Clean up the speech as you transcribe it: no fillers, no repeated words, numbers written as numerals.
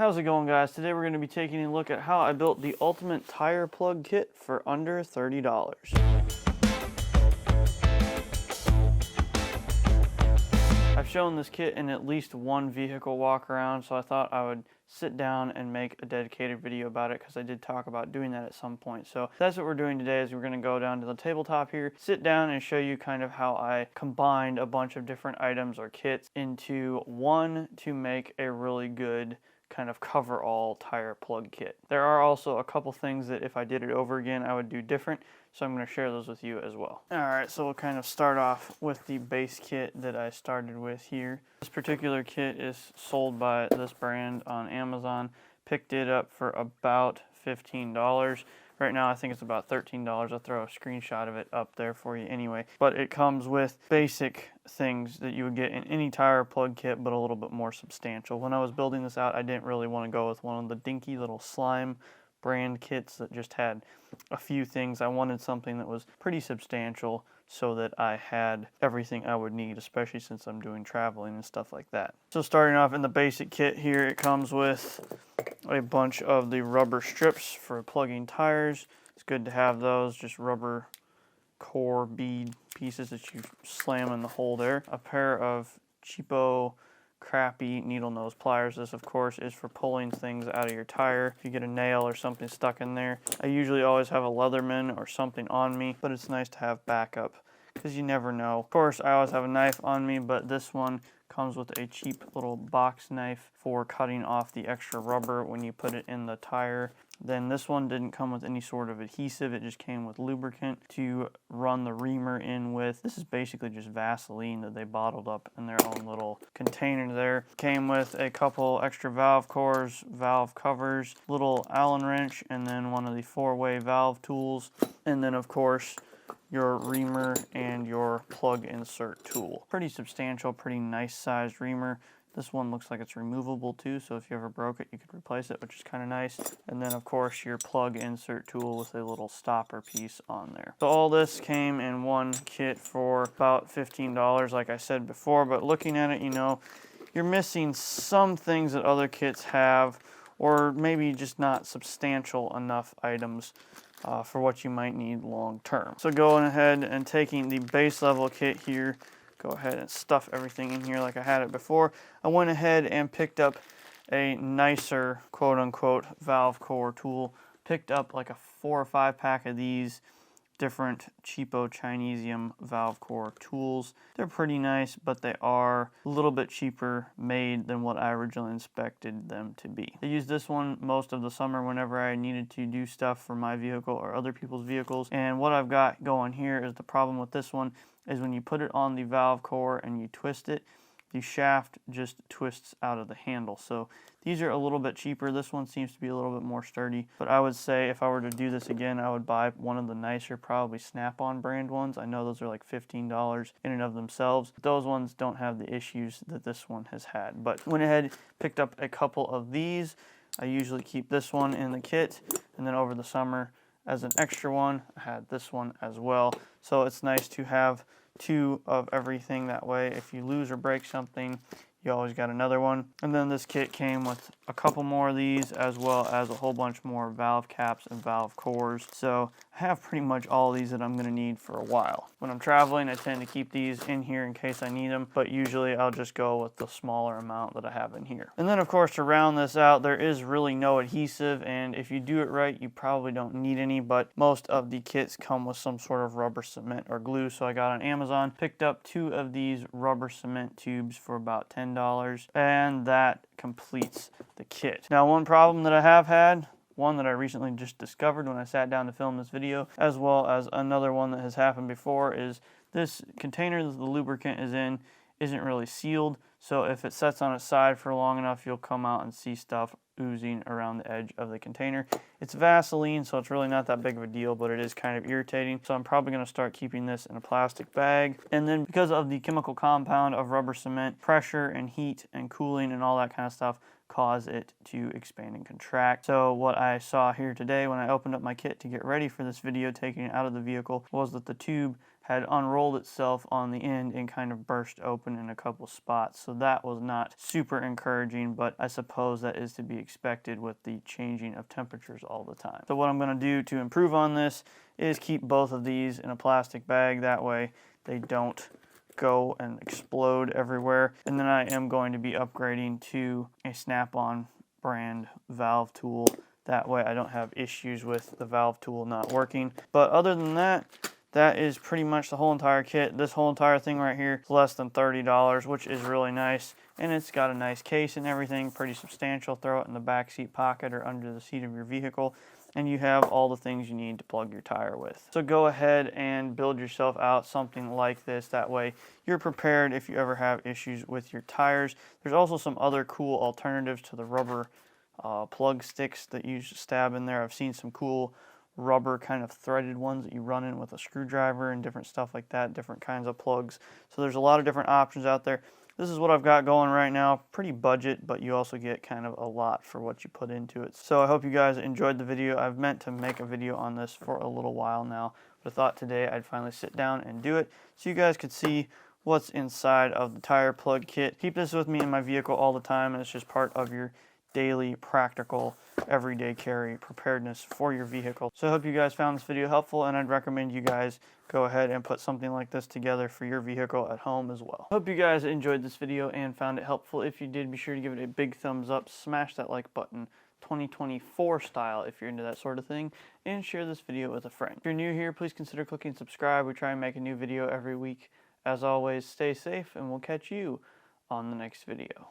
How's it going, guys? Today we're going to be taking a look at how I built the ultimate tire plug kit for under $30. I've shown this kit in at least one vehicle walk around, so I thought I would sit down and make a dedicated video about it because I did talk about doing that at some point. So that's what we're doing today, is we're going to go down to the tabletop here, sit down and show you kind of how I combined a bunch of different items or kits into one to make a really good kind of cover-all tire plug kit. There are also a couple things that if I did it over again I would do different, so I'm going to share those with you as well. Alright, so we'll kind of start off with the base kit that I started with here. This particular kit is sold by this brand on Amazon. Picked it up for about $15. Right now I think it's about $13. I'll throw a screenshot of it up there for you anyway. But it comes with basic things that you would get in any tire plug kit, but a little bit more substantial. When I was building this out, I didn't really want to go with one of the dinky little slime brand kits that just had a few things. I wanted something that was pretty substantial so that I had everything I would need, especially since I'm doing traveling and stuff like that. So starting off in the basic kit here, it comes with a bunch of the rubber strips for plugging tires. It's good to have those, just rubber core bead pieces that you slam in the hole there. A pair of cheapo crappy needle nose pliers. This of course is for pulling things out of your tire if you get a nail or something stuck in there. I usually always have a Leatherman or something on me, but it's nice to have backup because you never know. Of course I always have a knife on me, but this one comes with a cheap little box knife for cutting off the extra rubber when you put it in the tire. Then this one didn't come with any sort of adhesive, it just came with lubricant to run the reamer in with. This is basically just Vaseline that they bottled up in their own little container there. Came with a couple extra valve cores, valve covers, little Allen wrench, and then one of the 4-way valve tools. And then of course your reamer and your plug insert tool. Pretty substantial, pretty nice sized reamer. This one looks like it's removable too, so if you ever broke it, you could replace it, which is kind of nice. And then of course your plug insert tool with a little stopper piece on there. So all this came in one kit for about $15, like I said before, but looking at it, you know, you're missing some things that other kits have, or maybe just not substantial enough items for what you might need long term. So going ahead and taking the base level kit here, go ahead and stuff everything in here like I had it before. I went ahead and picked up a nicer quote-unquote valve core tool. Picked up like a 4 or 5 pack of these different cheapo Chinesium valve core tools. They're pretty nice, but they are a little bit cheaper made than what I originally expected them to be. I used this one most of the summer whenever I needed to do stuff for my vehicle or other people's vehicles. And what I've got going here is the problem with this one is when you put it on the valve core and you twist it, the shaft just twists out of the handle. So these are a little bit cheaper. This one seems to be a little bit more sturdy, but I would say if I were to do this again, I would buy one of the nicer, probably Snap-on brand ones. I know those are like $15 in and of themselves. Those ones don't have the issues that this one has had. But went ahead, picked up a couple of these. I usually keep this one in the kit, and then over the summer as an extra one, I had this one as well. So it's nice to have 2 of everything, that way if you lose or break something, you always got another one. And then this kit came with a couple more of these, as well as a whole bunch more valve caps and valve cores. So I have pretty much all these that I'm going to need for a while. When I'm traveling, I tend to keep these in here in case I need them, but usually I'll just go with the smaller amount that I have in here. And then of course, to round this out, there is really no adhesive, and if you do it right, you probably don't need any, but most of the kits come with some sort of rubber cement or glue. So I got on Amazon, picked up 2 of these rubber cement tubes for about $10, and that completes the kit. Now, one problem that I have had, one that I recently just discovered when I sat down to film this video, as well as another one that has happened before, is this container that the lubricant is in isn't really sealed. So if it sets on its side for long enough, you'll come out and see stuff oozing around the edge of the container. It's Vaseline, so it's really not that big of a deal, but it is kind of irritating. So I'm probably going to start keeping this in a plastic bag. And then because of the chemical compound of rubber cement, pressure and heat and cooling and all that kind of stuff cause it to expand and contract. So what I saw here today when I opened up my kit to get ready for this video, taking it out of the vehicle, was that the tube had unrolled itself on the end and kind of burst open in a couple spots. So that was not super encouraging, but I suppose that is to be expected with the changing of temperatures all the time. So what I'm going to do to improve on this is keep both of these in a plastic bag. That way they don't go and explode everywhere. And then I am going to be upgrading to a Snap-on brand valve tool. That way I don't have issues with the valve tool not working. But other than that, that is pretty much the whole entire kit. This whole entire thing right here is less than $30, which is really nice. And it's got a nice case and everything, pretty substantial. Throw it in the back seat pocket or under the seat of your vehicle, and you have all the things you need to plug your tire with. So go ahead and build yourself out something like this. That way you're prepared if you ever have issues with your tires. There's also some other cool alternatives to the rubber plug sticks that you stab in there. I've seen some cool rubber kind of threaded ones that you run in with a screwdriver and different stuff like that, different kinds of plugs. So there's a lot of different options out there. This is what I've got going right now. Pretty budget, but you also get kind of a lot for what you put into it. So I hope you guys enjoyed the video. I've meant to make a video on this for a little while now, but I thought today I'd finally sit down and do it so you guys could see what's inside of the tire plug kit. Keep this with me in my vehicle all the time, and it's just part of your daily, practical, everyday carry preparedness for your vehicle. So I hope you guys found this video helpful, and I'd recommend you guys go ahead and put something like this together for your vehicle at home as well. Hope you guys enjoyed this video and found it helpful. If you did, be sure to give it a big thumbs up, smash that like button, 2024 style if you're into that sort of thing, and share this video with a friend. If you're new here, please consider clicking subscribe. We try and make a new video every week. As always, stay safe, and we'll catch you on the next video.